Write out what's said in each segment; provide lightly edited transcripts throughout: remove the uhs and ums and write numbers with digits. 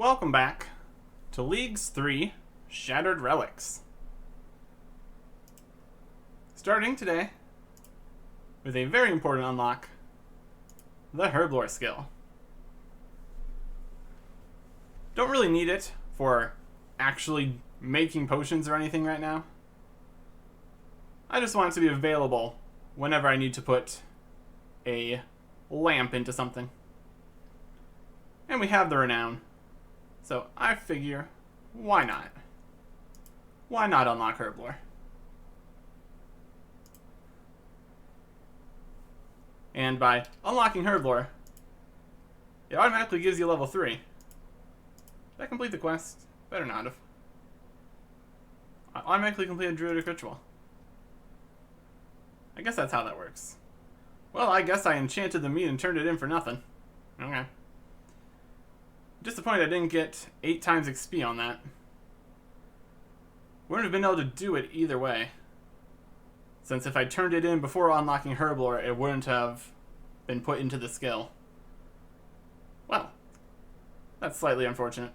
Welcome back to Leagues 3 Shattered Relics. Starting today with a very important unlock, the Herblore skill. Don't really need it for actually making potions or anything right now. I just want it to be available whenever I need to put a lamp into something. And we have the renown. So I figure, why not? Why not unlock Herblore? And by unlocking Herblore, it automatically gives you level 3. Did I complete the quest? Better not have. I automatically completed Druidic Ritual. I guess that's how that works. Well, I guess I enchanted the meat and turned it in for nothing. Okay. Disappointed I didn't get 8 times XP on that. Wouldn't have been able to do it either way. Since if I turned it in before unlocking Herblore, it wouldn't have been put into the skill. Well, that's slightly unfortunate.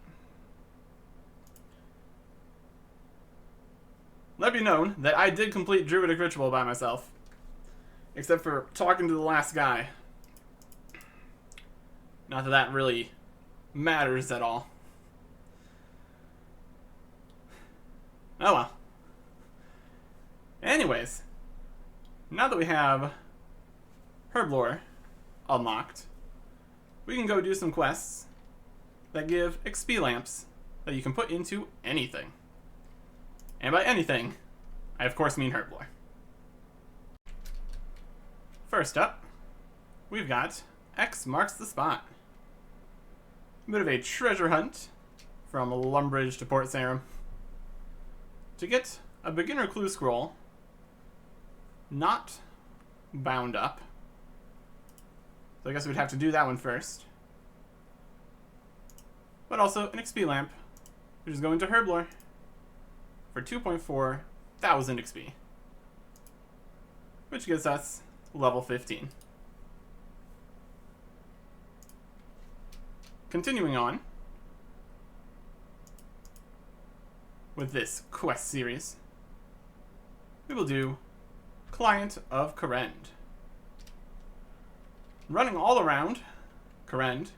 Let it be known that I did complete Druidic Ritual by myself. Except for talking to the last guy. Not that that really matters at all. Oh well. Anyways, now that we have Herblore unlocked, we can go do some quests that give XP lamps that you can put into anything. And by anything, I of course mean Herblore. First up, we've got X marks the spot. A bit of a treasure hunt from Lumbridge to Port Sarum. To get a beginner clue scroll, not bound up. So I guess we'd have to do that one first. But also an XP lamp, which is going to Herblore for 2.4 thousand XP. Which gives us level 15. Continuing on with this quest series, we will do Client of Karend. Running all around Karend,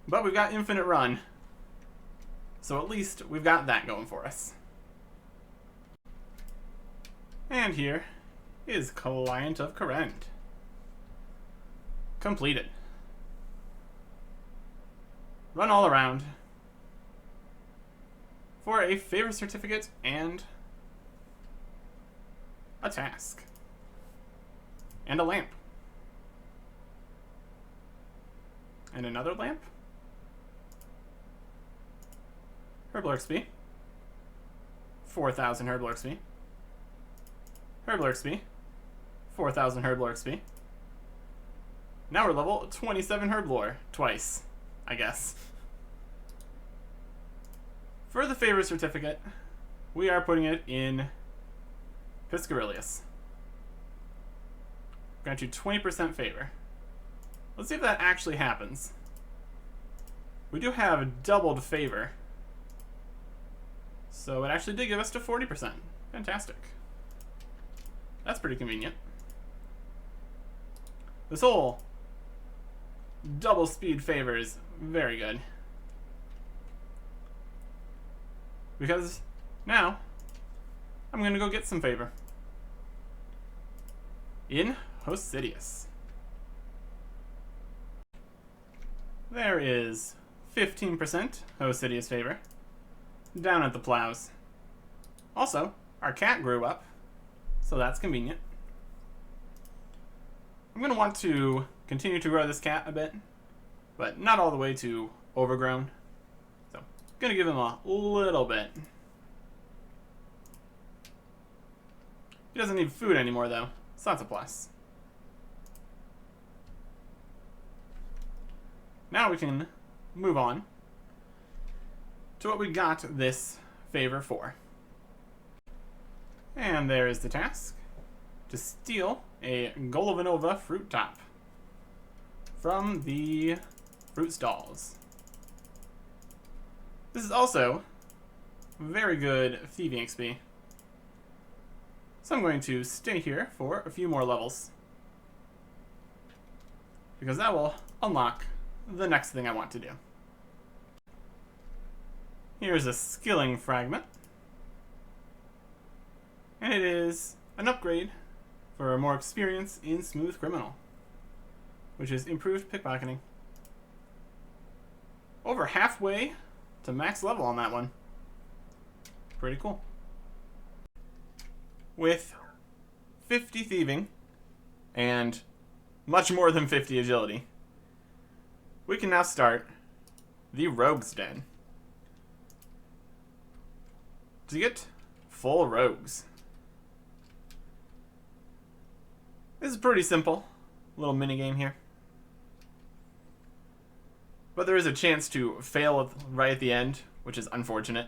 but we've got infinite run, so at least we've got that going for us. And here is Client of Karend. Completed. Run all around for a favor certificate and a task. And a lamp. And another lamp. Herblore XP. 4,000 Herblore XP. Herblore XP. 4,000 Herblore XP. Now we're level 27 Herblore. Twice, I guess. For the favor certificate, we are putting it in Piscarilius. Grant you 20% favor. Let's see if that actually happens. We do have doubled favor. So it actually did give us to 40%. Fantastic. That's pretty convenient. This whole double speed favor is very good. Because now I'm going to go get some favor in Hosidius. There is 15% Hosidius favor down at the plows. Also, our cat grew up, so that's convenient. I'm going to want to continue to grow this cat a bit, but not all the way to overgrown. So, going to give him a little bit. He doesn't need food anymore though, so that's a plus. Now we can move on to what we got this favor for. And there is the task. To steal a Golovanova fruit top from the fruit stalls. This is also very good thieving XP. So I'm going to stay here for a few more levels, because that will unlock the next thing I want to do. Here's a skilling fragment. And it is an upgrade for more experience in Smooth Criminal, which is improved pickpocketing. Over halfway to max level on that one. Pretty cool. With 50 thieving and much more than 50 agility, we can now start the Rogue's Den. To get full rogues, this is pretty simple. Little mini game here. But there is a chance to fail right at the end, which is unfortunate.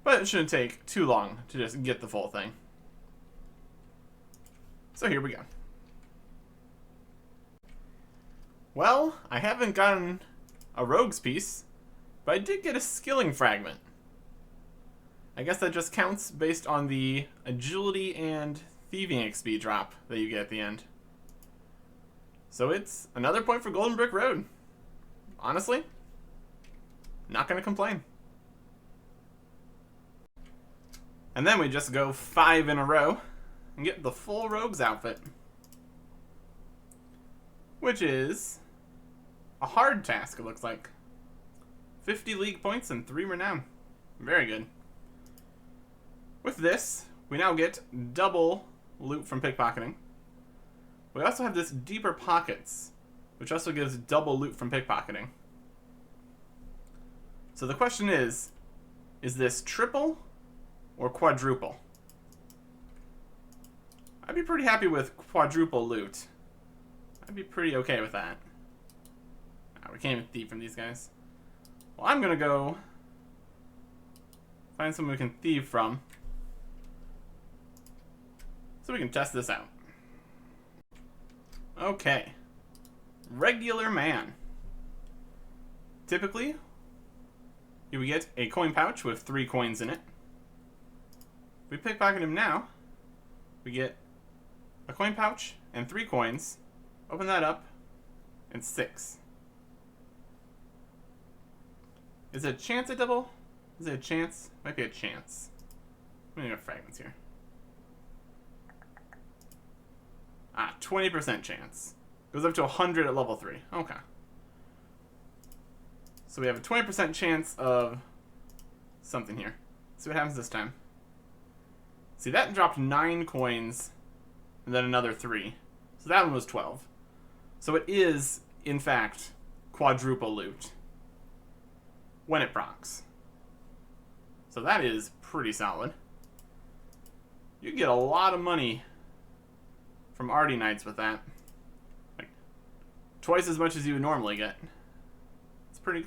But it shouldn't take too long to just get the full thing. So here we go. Well, I haven't gotten a rogue's piece, but I did get a skilling fragment. I guess that just counts based on the agility and thieving XP drop that you get at the end. So it's another point for Golden Brick Road. Honestly, not gonna complain. And then we just go 5 in a row and get the full rogues outfit, which is a hard task, it looks like. 50 league points and 3 renown. Very good. With this, we now get double loot from pickpocketing. We also have this deeper pockets, which also gives double loot from pickpocketing. So the question is this triple or quadruple? I'd be pretty happy with quadruple loot. I'd be pretty okay with that. We can't even thieve from these guys. Well, I'm gonna go find someone we can thieve from, so we can test this out. Okay. Regular man. Typically, you would get a coin pouch with 3 coins in it. If we pickpocket him now, we get a coin pouch and 3 coins. Open that up, and 6. Is it a chance at double? Is it a chance? Might be a chance. Let me get fragments here. 20% chance. Goes up to 100 at level 3. Okay. So we have a 20% chance of something here. See what happens this time. See, that dropped 9 coins, and then another 3. So that one was 12. So it is, in fact, quadruple loot when it procs. So that is pretty solid. You get a lot of money from Arty Knights with that. Like, twice as much as you would normally get. It's pretty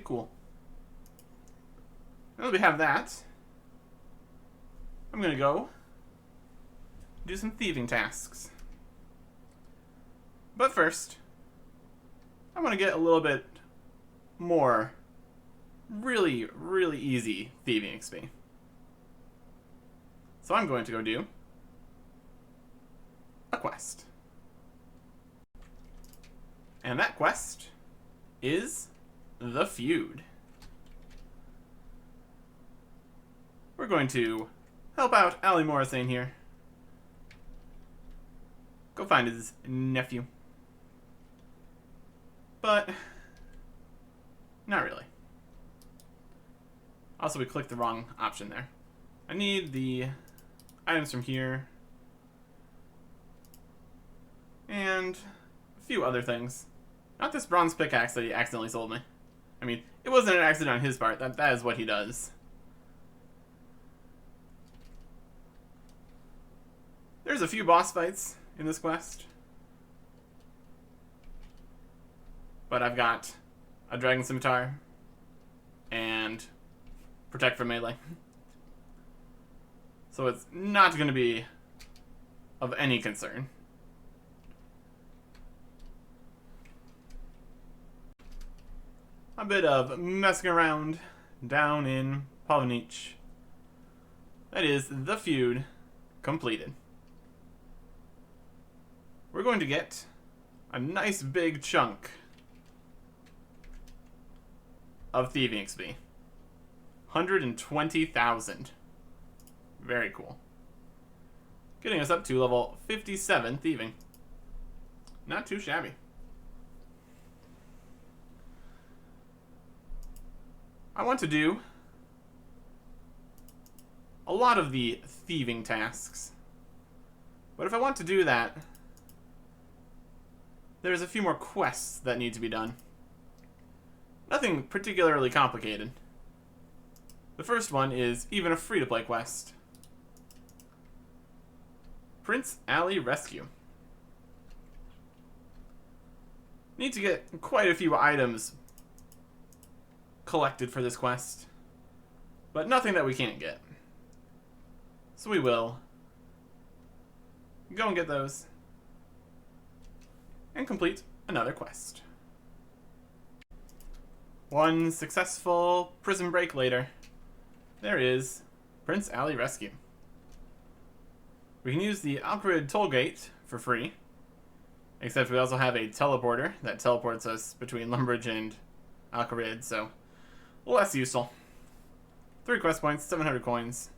cool. Now that we have that, I'm gonna go do some thieving tasks. But first, I want to get a little bit more really, really easy thieving XP. So I'm going to go do a quest. And that quest is the Feud. We're going to help out Ali Morrisane here. Go find his nephew. But not really. Also, we clicked the wrong option there. I need the items from here and a few other things. Not this bronze pickaxe that he accidentally sold me. I mean, it wasn't an accident on his part. That is what he does. There's a few boss fights in this quest, but I've got a dragon scimitar and protect from melee, so it's not going to be of any concern. a bit of messing around down in Polnich. That is the feud completed. We're going to get a nice big chunk of thieving XP. 120,000. Very cool. Getting us up to level 57 thieving. Not too shabby. I want to do a lot of the thieving tasks. But if I want to do that, there's a few more quests that need to be done. Nothing particularly complicated. The first one is even a free-to-play quest. Prince Alley Rescue. Need to get quite a few items collected for this quest, but nothing that we can't get. So we will go and get those and complete another quest. One successful prison break later, there is Prince Alley Rescue. We can use the Alcarid tollgate for free, except we also have a teleporter that teleports us between Lumbridge and Alcarid, so less useful. 3 quest points, 700 coins.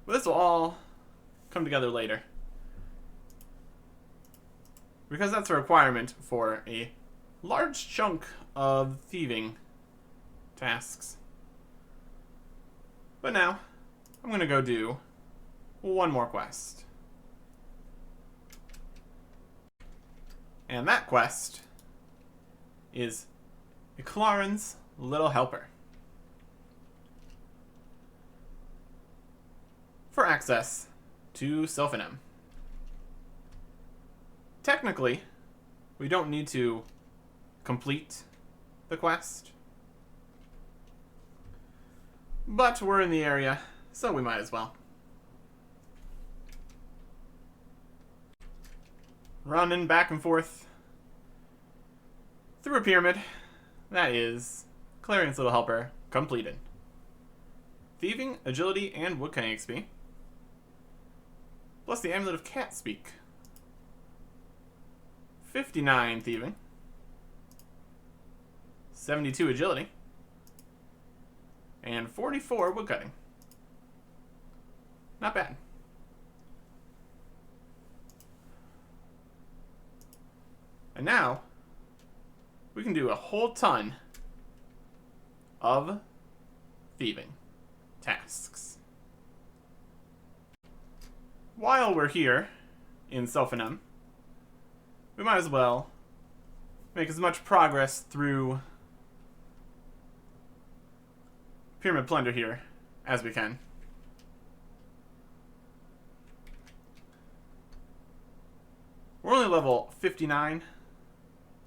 But this will all come together later, because that's a requirement for a large chunk of thieving tasks. But now, I'm going to go do one more quest. And that quest is MacLeod's Little Helper. For access to Sylphanem. Technically, we don't need to complete the quest, but we're in the area, so we might as well. Running back and forth through a pyramid. That is MacLeod's Little Helper completed. Thieving, Agility, and Woodcutting XP. Plus the Amulet of Cat Speak. 59 Thieving. 72 Agility. And 44 Woodcutting. Not bad. And now, we can do a whole ton of thieving tasks. While we're here in Sylphanem, we might as well make as much progress through Pyramid Plunder here as we can. We're only level 59,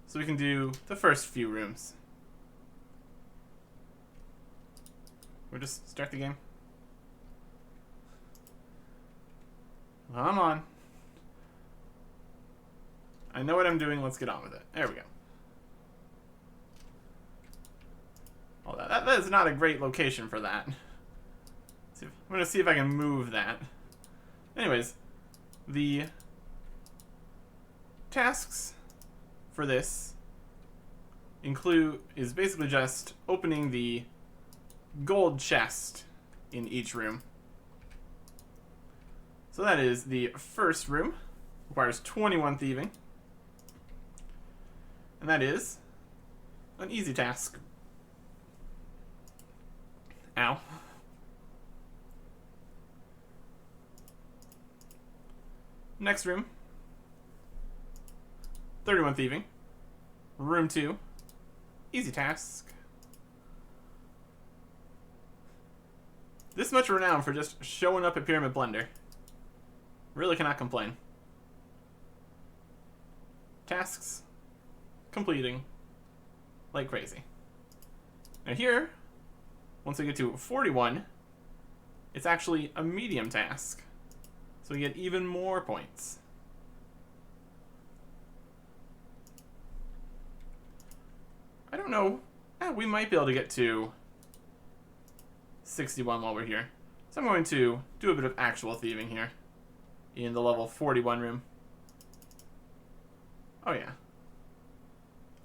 so we can do the first few rooms. We'll just start the game. Come on. I know what I'm doing, let's get on with it. There we go. Oh, that is not a great location for that. I'm going to see if I can move that. Anyways, the tasks for this is basically just opening the gold chest in each room. So that is the first room. Requires 21 thieving. And that is an easy task. Ow. Next room. 31 thieving. Room 2. Easy task. This much renown for just showing up at Pyramid Plunder. Really cannot complain. Tasks completing like crazy. Now here, once we get to 41, it's actually a medium task. So we get even more points. don't know. We might be able to get to 61 while we're here. So I'm going to do a bit of actual thieving here in the level 41 room. Oh yeah.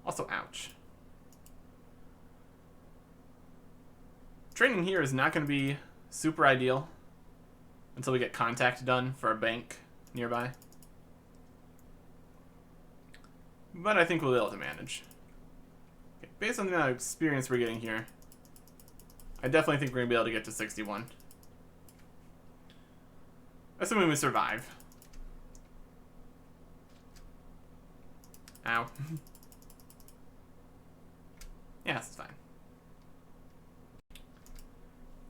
Also, ouch. Training here is not going to be super ideal until we get contact done for a bank nearby. But I think we'll be able to manage. Okay, based on the amount of experience we're getting here, I definitely think we're going to be able to get to 61. Assuming we survive. Ow. Yeah, this is fine.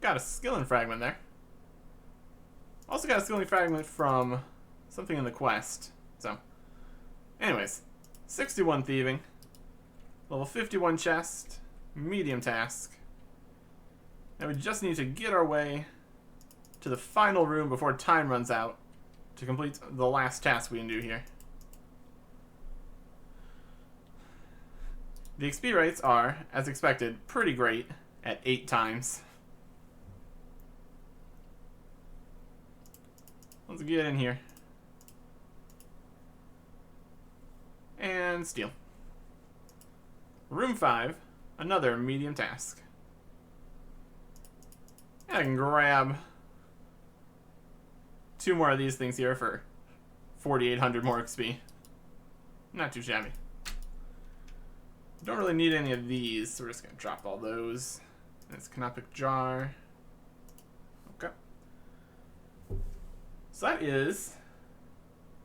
Got a skilling fragment there. Also got a skilling fragment from something in the quest. So, anyways, 61 thieving, level 51 chest, medium task. Now we just need to get our way to the final room before time runs out to complete the last task we can do here. The XP rates are, as expected, pretty great at 8 times. Let's get in here. And steal. Room 5, another medium task. And I can grab 2 more of these things here for 4,800 more XP. Not too shabby. Don't really need any of these, so we're just going to drop all those. This canopic jar. Okay. So that is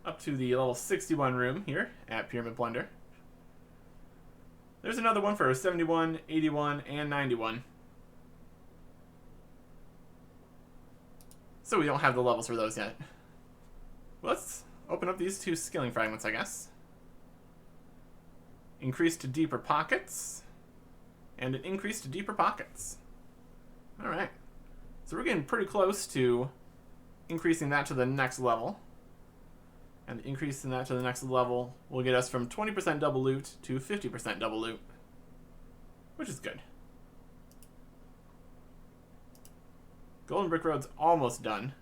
up to the level 61 room here at Pyramid Plunder. There's another one for 71, 81, and 91. So we don't have the levels for those yet. Let's open up these 2 skilling fragments, I guess. Increase to deeper pockets. And an increase to deeper pockets. Alright. So we're getting pretty close to increasing that to the next level. And the increase in that to the next level will get us from 20% double loot to 50% double loot. Which is good. Golden Brick Road's almost done.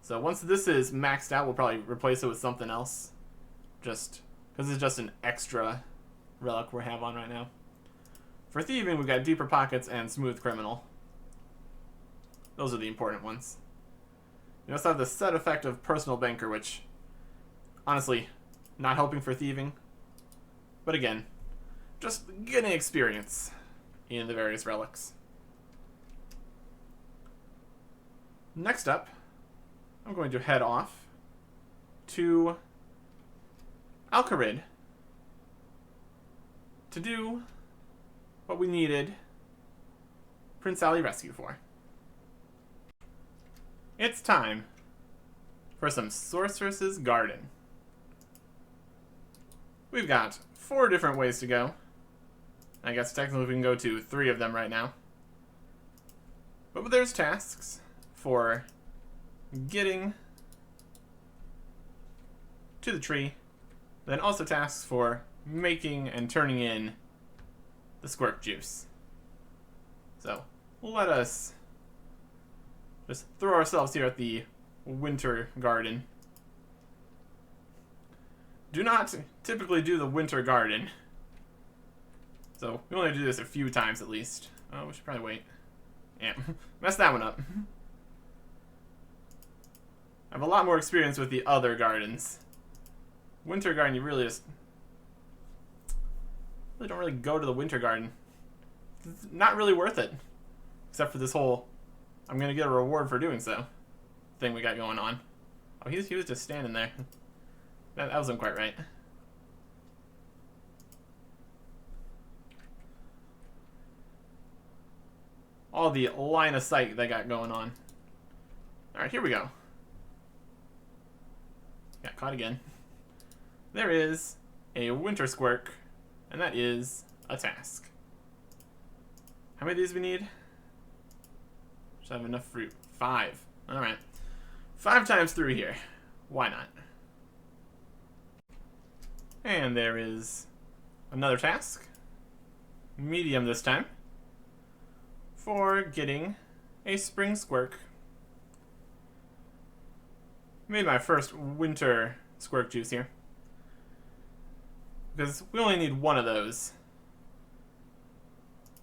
So once this is maxed out, we'll probably replace it with something else. Just because it's just an extra relic we have on right now. For thieving, we've got Deeper Pockets and Smooth Criminal. Those are the important ones. We also have the set effect of Personal Banker, which, honestly, not helping for thieving. But again, just getting experience in the various relics. Next up, I'm going to head off to Alcarid to do what we needed Prince Ali Rescue for. It's time for some Sorceress's Garden. We've got 4 different ways to go. I guess technically we can go to 3 of them right now. But there's tasks for getting to the tree, then also tasks for making and turning in the squirk juice. So let us just throw ourselves here at the Winter Garden. Do not typically do the Winter Garden, so we only do this a few times at least. Oh, we should probably wait. Yeah, messed that one up. I have a lot more experience with the other gardens. Winter Garden, you really don't really go to the Winter Garden. It's not really worth it. Except for this whole, I'm going to get a reward for doing so thing we got going on. Oh, he was just standing there. That wasn't quite right. All the line of sight they got going on. Alright, here we go. Got caught again. There is a Winter Squirk, and that is a task. How many of these we need? Should have enough fruit. 5. Alright. 5 times through here. Why not? And there is another task, medium this time, for getting a spring squirk. Made my first winter squirk juice here, because we only need one of those.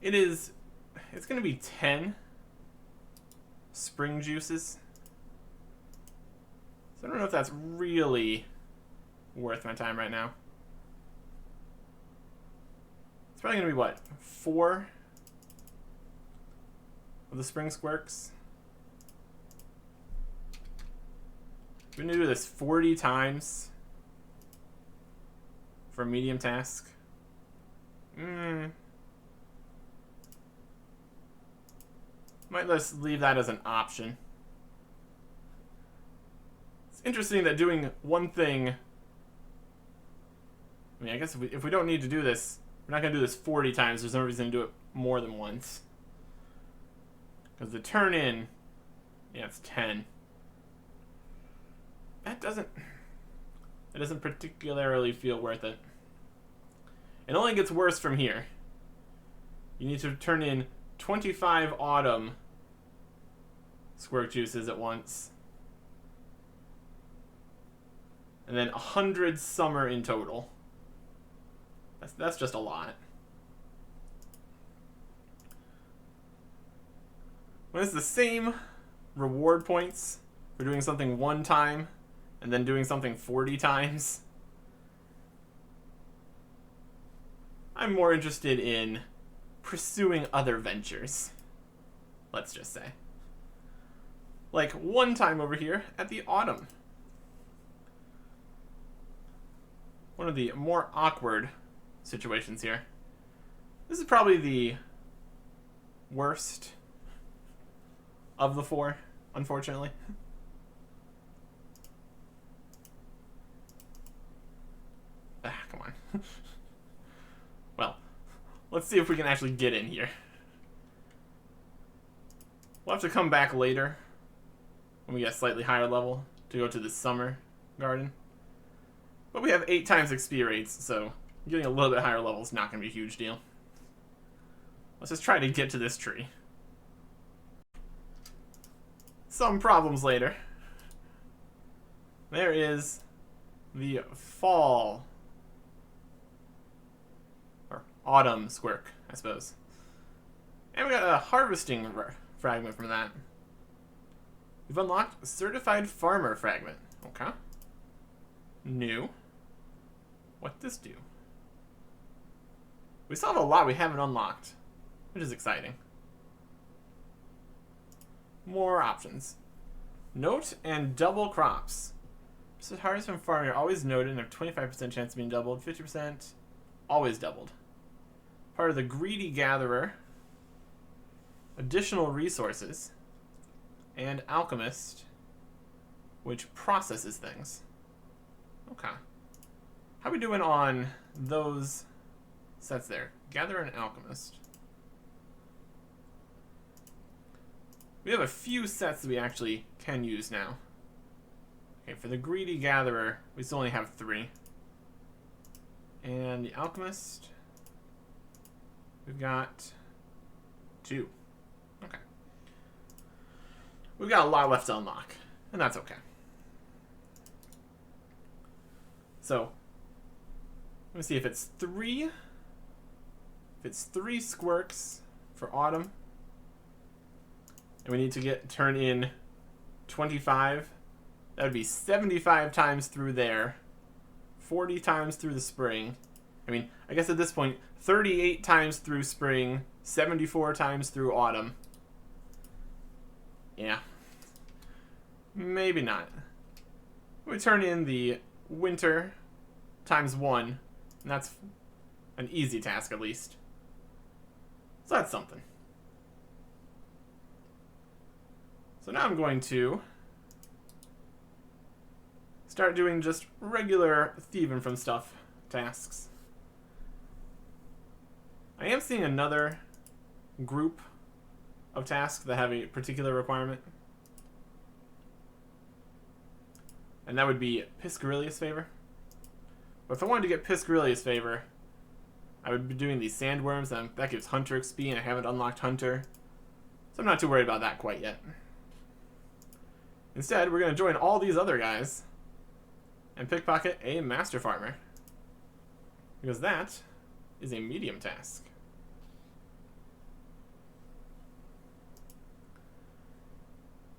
It's going to be 10 spring juices. So I don't know if that's really worth my time right now. It's probably going to be, what, 4 of the spring squirks? We're going to do this 40 times for a medium task. Might just leave that as an option. It's interesting that doing one thing... I mean, I guess if we don't need to do this, we're not going to do this 40 times. There's no reason to do it more than once. Because the turn in... Yeah, it's 10. That doesn't particularly feel worth it. It only gets worse from here. You need to turn in 25 autumn squirk juices at once. And then 100 summer in total. That's just a lot. When it's the same reward points for doing something one time and then doing something 40 times, I'm more interested in pursuing other ventures, let's just say. Like one time over here at the autumn. One of the more awkward situations here. This is probably the worst of the 4, unfortunately. Come on. Well, let's see if we can actually get in here. We'll have to come back later when we get a slightly higher level to go to the summer garden. But we have 8 times XP rates, so getting a little bit higher level is not going to be a huge deal. Let's just try to get to this tree. Some problems later. There is the fall, or autumn squirk, I suppose. And we got a harvesting fragment from that. We've unlocked a certified farmer fragment. Okay. New. What'd this do? We still have a lot we haven't unlocked, which is exciting. More options. Note and double crops. So harvest from farm, you're always noted and have 25% chance of being doubled, 50% always doubled. Part of the greedy gatherer, additional resources, and alchemist, which processes things. Okay. How are we doing on those sets there? Gatherer and alchemist. We have a few sets that we actually can use now. Okay, for the greedy gatherer, we still only have 3. And the alchemist, we've got 2. Okay. We've got a lot left to unlock, and that's okay. So, let me see if it's 3. If it's 3 squirks for autumn, and we need to turn in 25. That would be 75 times through there, 40 times through the spring. I mean, I guess at this point, 38 times through spring, 74 times through autumn. Yeah. Maybe not. We turn in the winter times 1, and that's an easy task at least. So that's something. So now I'm going to start doing just regular thieving from stuff tasks. I am seeing another group of tasks that have a particular requirement. And that would be Piscarilius favor. But if I wanted to get Piscarilius favor, I would be doing these sandworms, and that gives Hunter XP, and I haven't unlocked Hunter. So I'm not too worried about that quite yet. Instead, we're going to join all these other guys and pickpocket a Master Farmer. Because that is a medium task.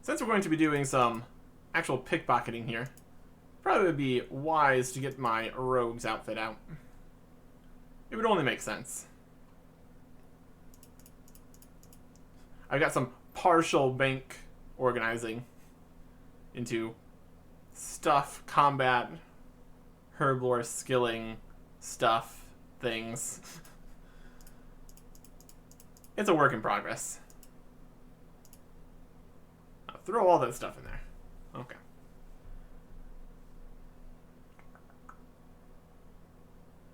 Since we're going to be doing some actual pickpocketing here, probably would be wise to get my rogue's outfit out. It would only make sense. I've got some partial bank organizing into stuff, combat, herblore, skilling, stuff, things. It's a work in progress. I'll throw all that stuff in there. Okay.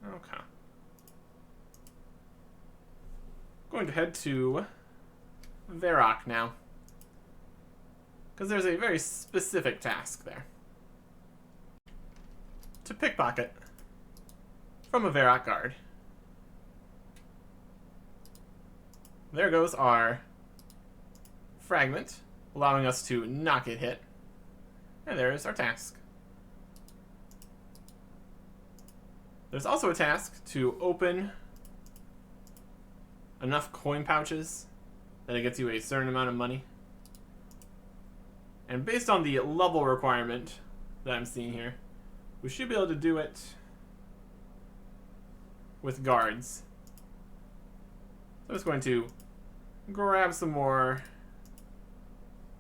Okay. Going to head to Varrock now, because there's a very specific task there. To pickpocket from a Varrock guard. There goes our fragment, allowing us to not get hit. And there is our task. There's also a task to open enough coin pouches that it gets you a certain amount of money. And based on the level requirement that I'm seeing here, we should be able to do it with guards. So I'm just going to grab some more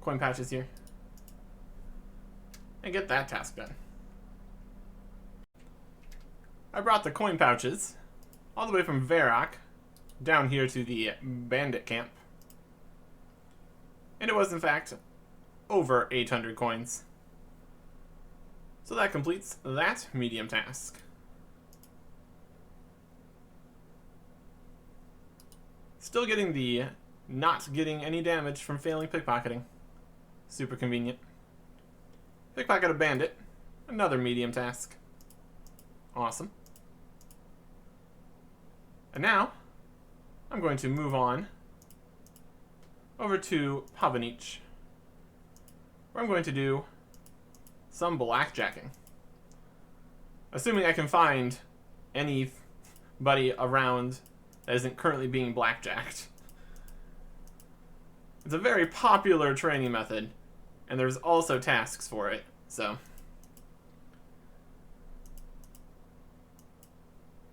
coin pouches here and get that task done. I brought the coin pouches all the way from Varrock down here to the bandit camp. And it was, in fact, over 800 coins. So that completes that medium task. Still getting the not getting any damage from failing pickpocketing. Super convenient. Pickpocket a bandit. Another medium task. Awesome. And now, I'm going to move on over to Pavanich, where I'm going to do some blackjacking. Assuming I can find anybody around that isn't currently being blackjacked. It's a very popular training method, and there's also tasks for it, so.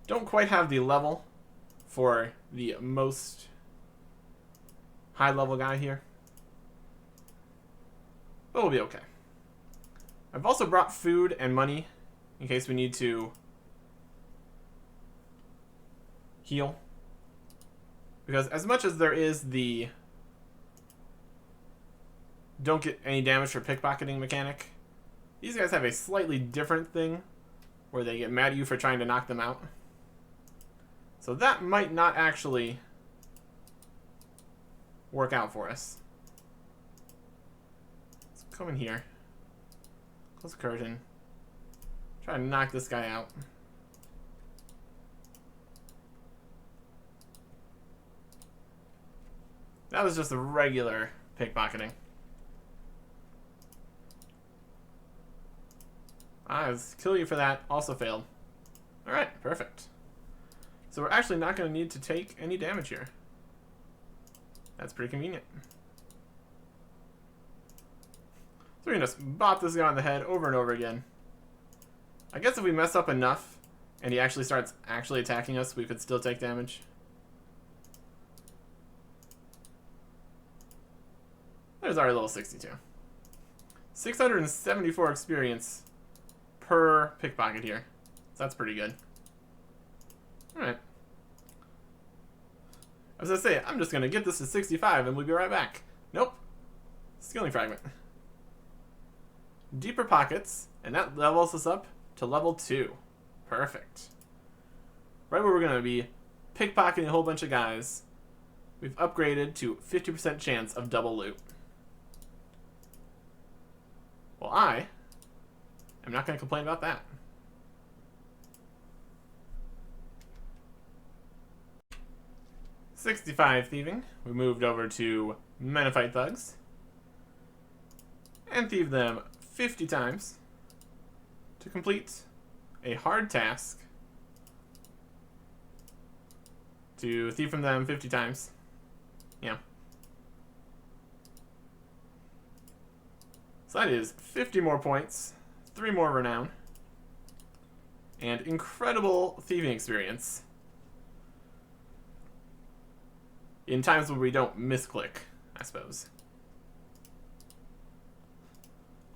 Don't quite have the level for the most high-level guy here, but we'll be okay. I've also brought food and money in case we need to heal. Because as much as there is the don't get any damage for pickpocketing mechanic, these guys have a slightly different thing where they get mad at you for trying to knock them out. So that might not actually work out for us. Let's come in here. Close the curtain. Try to knock this guy out. That was just a regular pickpocketing. Kill you for that. Also failed. Alright, perfect. So we're actually not going to need to take any damage here. That's pretty convenient. So we can just bop this guy on the head over and over again. I guess if we mess up enough and he actually starts attacking us, we could still take damage. There's our little 62. 674 experience per pickpocket here. So that's pretty good. Alright. I was going to say, I'm just going to get this to 65 and we'll be right back. Nope. Skilling fragment. Deeper pockets, and that levels us up to level 2. Perfect. Right where we're going to be pickpocketing a whole bunch of guys, we've upgraded to 50% chance of double loot. Well, I am not going to complain about that. 65 thieving. We moved over to Menophyte Thugs. And thieve them 50 times to complete a hard task to thieve from them 50 times. Yeah. So that is 50 more points, 3 more renown, and incredible thieving experience in times when we don't misclick, I suppose.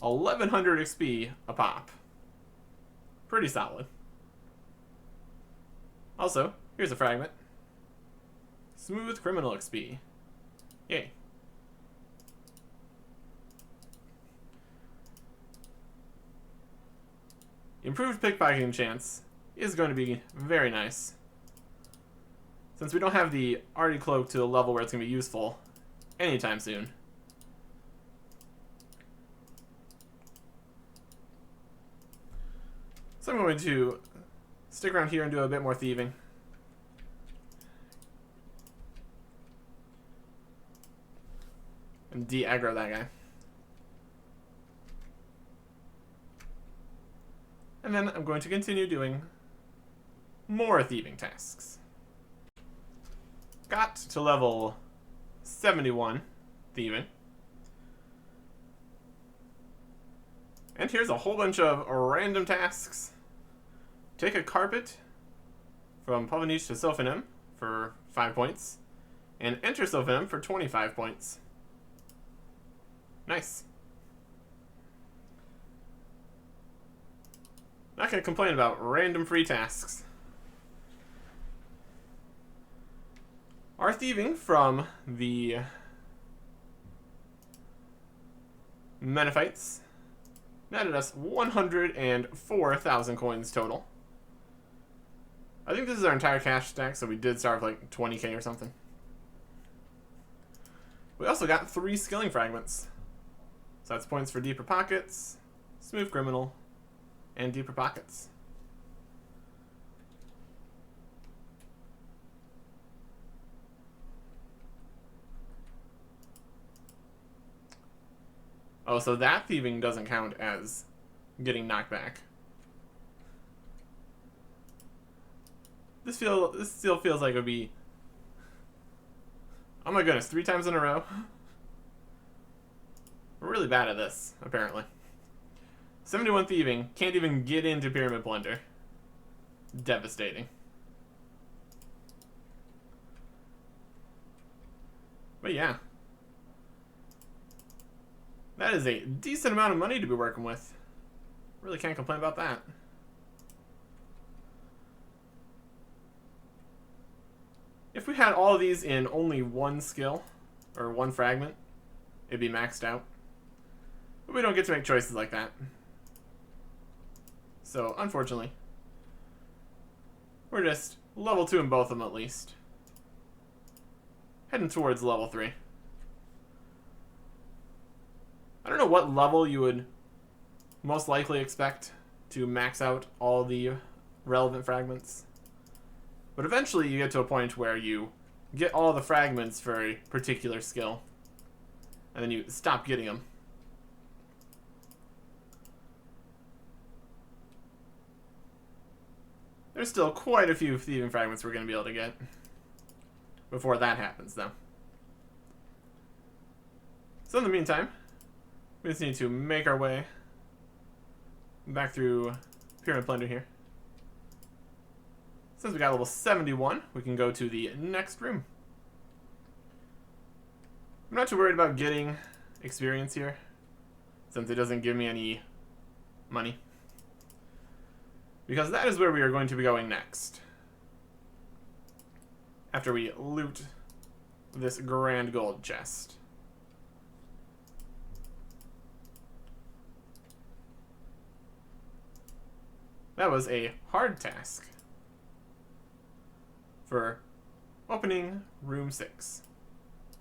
1100 XP a pop. Pretty solid. Also, here's a fragment. Smooth criminal XP. Yay. Improved pickpocketing chance is going to be very nice, since we don't have the Arty Cloak to a level where it's going to be useful anytime soon. So I'm going to stick around here and do a bit more thieving. And de-aggro that guy. And then I'm going to continue doing more thieving tasks. Got to level 71 thieving. And here's a whole bunch of random tasks. Take a carpet from Pavanich to Sophonim for 5 points. And enter Sophonim for 25 points. Nice. Not going to complain about random free tasks. Our thieving from the Menophytes netted us 104,000 coins total. I think this is our entire cash stack, so we did start with like 20k or something. We also got 3 skilling fragments. So that's points for Deeper Pockets, Smooth Criminal, and Deeper Pockets. Oh, so that thieving doesn't count as getting knocked back. This still feels like it would be... Oh my goodness, 3 times in a row? We're really bad at this, apparently. 71 thieving, can't even get into Pyramid Plunder. Devastating. But yeah. That is a decent amount of money to be working with. Really can't complain about that. If we had all of these in only one skill, or one fragment, it'd be maxed out. But we don't get to make choices like that. So, unfortunately, we're just level 2 in both of them at least. Heading towards level 3. I don't know what level you would most likely expect to max out all the relevant fragments. But eventually you get to a point where you get all the fragments for a particular skill. And then you stop getting them. There's still quite a few thieving fragments we're going to be able to get before that happens, though. So in the meantime, we just need to make our way back through Pyramid Plunder here. Since we got level 71, we can go to the next room. I'm not too worried about getting experience here, since it doesn't give me any money. Because that is where we are going to be going next. After we loot this grand gold chest. That was a hard task for opening room 6.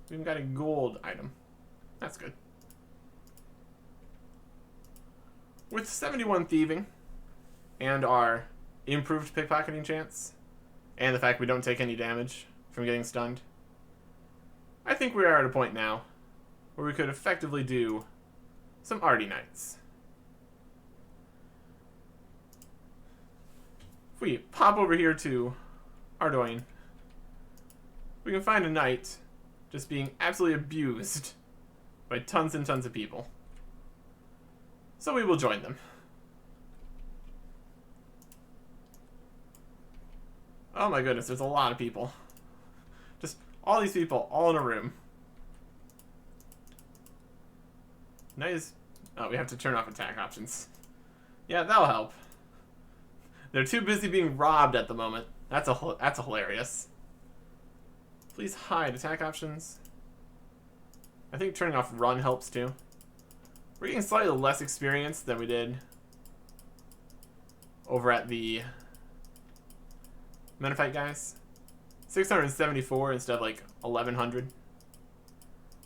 We even got a gold item. That's good. With 71 thieving and our improved pickpocketing chance, and the fact we don't take any damage from getting stunned, I think we are at a point now where we could effectively do some arty nights. If we pop over here to Ardoin, we can find a knight just being absolutely abused by tons and tons of people. So we will join them. Oh my goodness, there's a lot of people. Just all these people all in a room. Nice. Oh, we have to turn off attack options. Yeah, that'll help. They're too busy being robbed at the moment. That's hilarious. Please hide attack options. I think turning off run helps too. We're getting slightly less experience than we did over at the Menophyte guys. 674 instead of like 1100.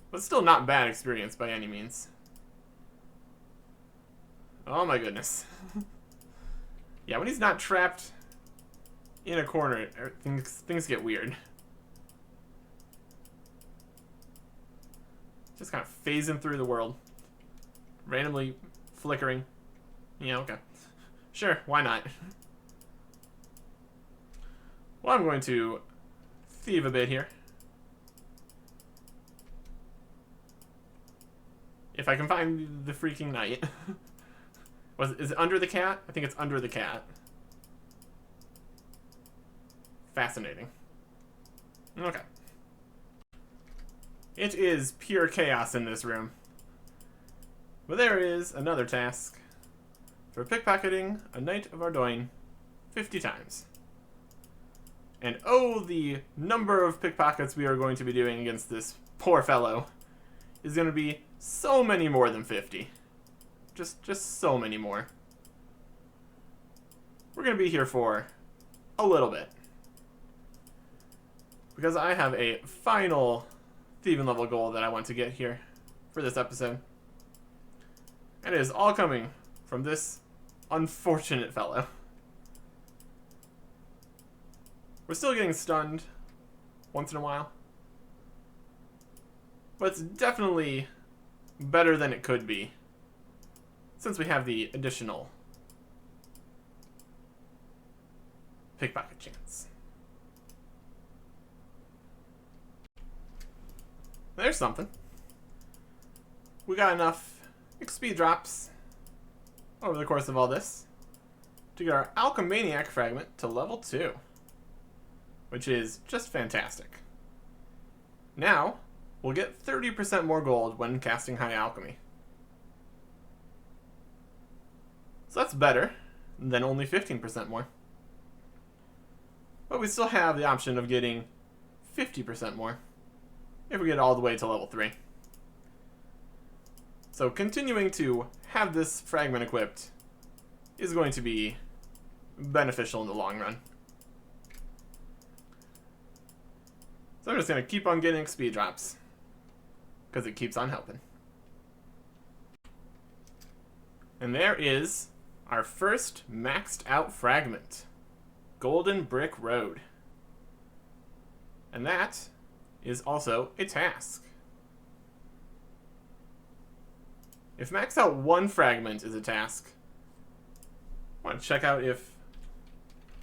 But still not bad experience by any means. Oh my goodness. Yeah, when he's not trapped in a corner, things get weird. Just kind of phasing through the world. Randomly flickering. Yeah, okay. Sure, why not? Well, I'm going to thieve a bit here. If I can find the freaking knight. Is it under the cat? I think it's under the cat. Fascinating. Okay. It is pure chaos in this room. But there is another task. For pickpocketing a Knight of Ardoin 50 times. And oh, the number of pickpockets we are going to be doing against this poor fellow is going to be so many more than 50. Just so many more. We're going to be here for a little bit. Because I have a final thieving level goal that I want to get here for this episode. And it is all coming from this unfortunate fellow. We're still getting stunned once in a while. But it's definitely better than it could be, since we have the additional pickpocket chance. There's something. We got enough XP drops over the course of all this to get our Alchemaniac fragment to level 2, which is just fantastic. Now, we'll get 30% more gold when casting High Alchemy. So that's better than only 15% more. But we still have the option of getting 50% more if we get all the way to level 3. So continuing to have this fragment equipped is going to be beneficial in the long run. So I'm just going to keep on getting XP drops, because it keeps on helping. And there is our first maxed out fragment, Golden Brick Road. And that is also a task. If max out one fragment is a task, I want to check out if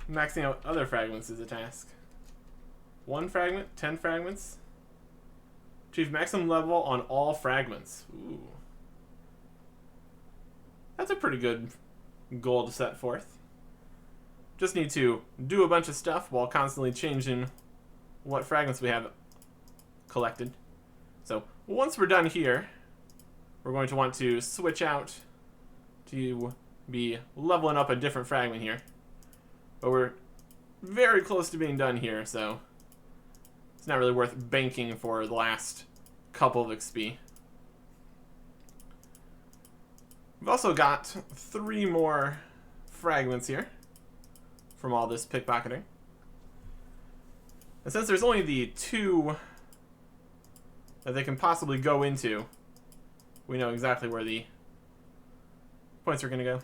maxing out other fragments is a task. 1 fragment, 10 fragments. Achieve maximum level on all fragments. Ooh. That's a pretty good goal to set forth. Just need to do a bunch of stuff while constantly changing what fragments we have collected. So once we're done here, we're going to want to switch out to be leveling up a different fragment here. But we're very close to being done here, so it's not really worth banking for the last couple of XP. We've also got 3 more fragments here from all this pickpocketing. And since there's only the 2 that they can possibly go into, we know exactly where the points are going to go.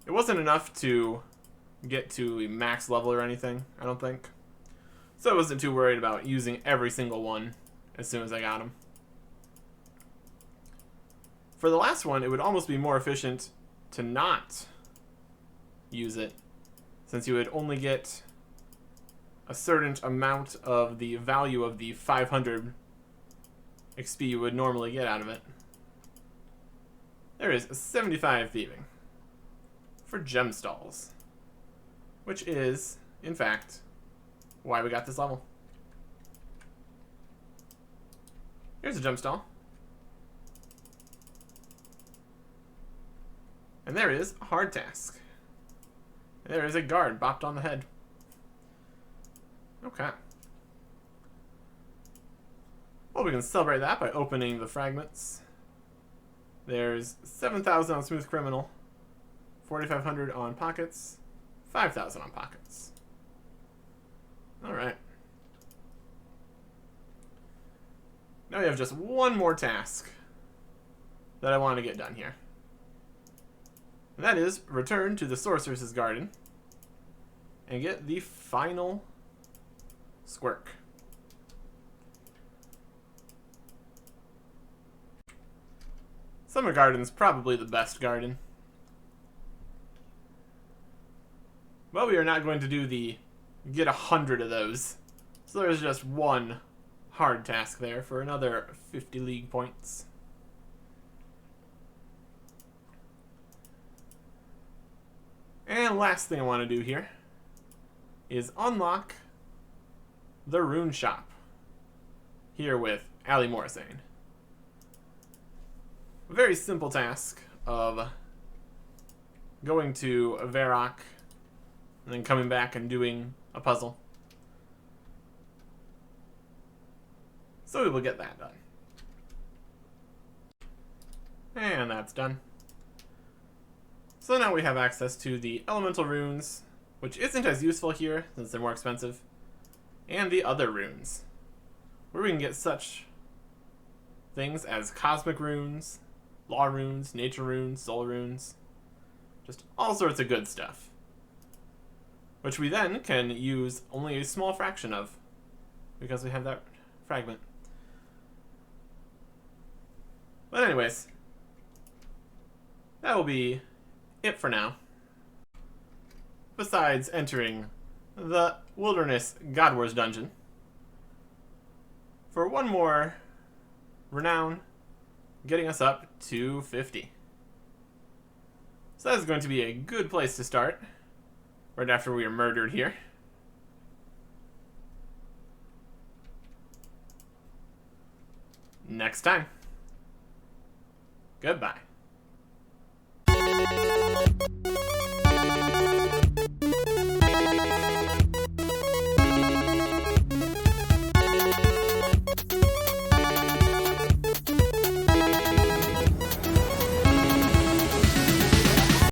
It wasn't enough to get to a max level or anything, I don't think. So I wasn't too worried about using every single one as soon as I got them. For the last one, it would almost be more efficient to not use it, since you would only get a certain amount of the value of the 500 XP you would normally get out of it. There is 75 thieving for gem stalls, which is, in fact, why we got this level. Here's a gem stall. And there is a hard task. There is a guard bopped on the head. Okay. Well, we can celebrate that by opening the fragments. There's 7,000 on Smooth Criminal, 4,500 on Pockets, 5,000 on Pockets. Alright. Now we have just one more task that I want to get done here. And that is return to the Sorceress's Garden and get the final squirk. Summer Garden's probably the best garden. But we are not going to do the get 100 of those. So there's just one hard task there for another 50 league points. And last thing I want to do here is unlock the Rune Shop here with Ali Morrisane. A very simple task of going to Varrock and then coming back and doing a puzzle. So we will get that done. And that's done. So now we have access to the elemental runes, which isn't as useful here since they're more expensive, and the other runes, where we can get such things as cosmic runes, law runes, nature runes, soul runes, just all sorts of good stuff, which we then can use only a small fraction of because we have that fragment. But anyways, that will be it for now. Besides entering the Wilderness God Wars dungeon for one more renown, getting us up to 50. So that is going to be a good place to start, right after we are murdered here. Next time. Goodbye.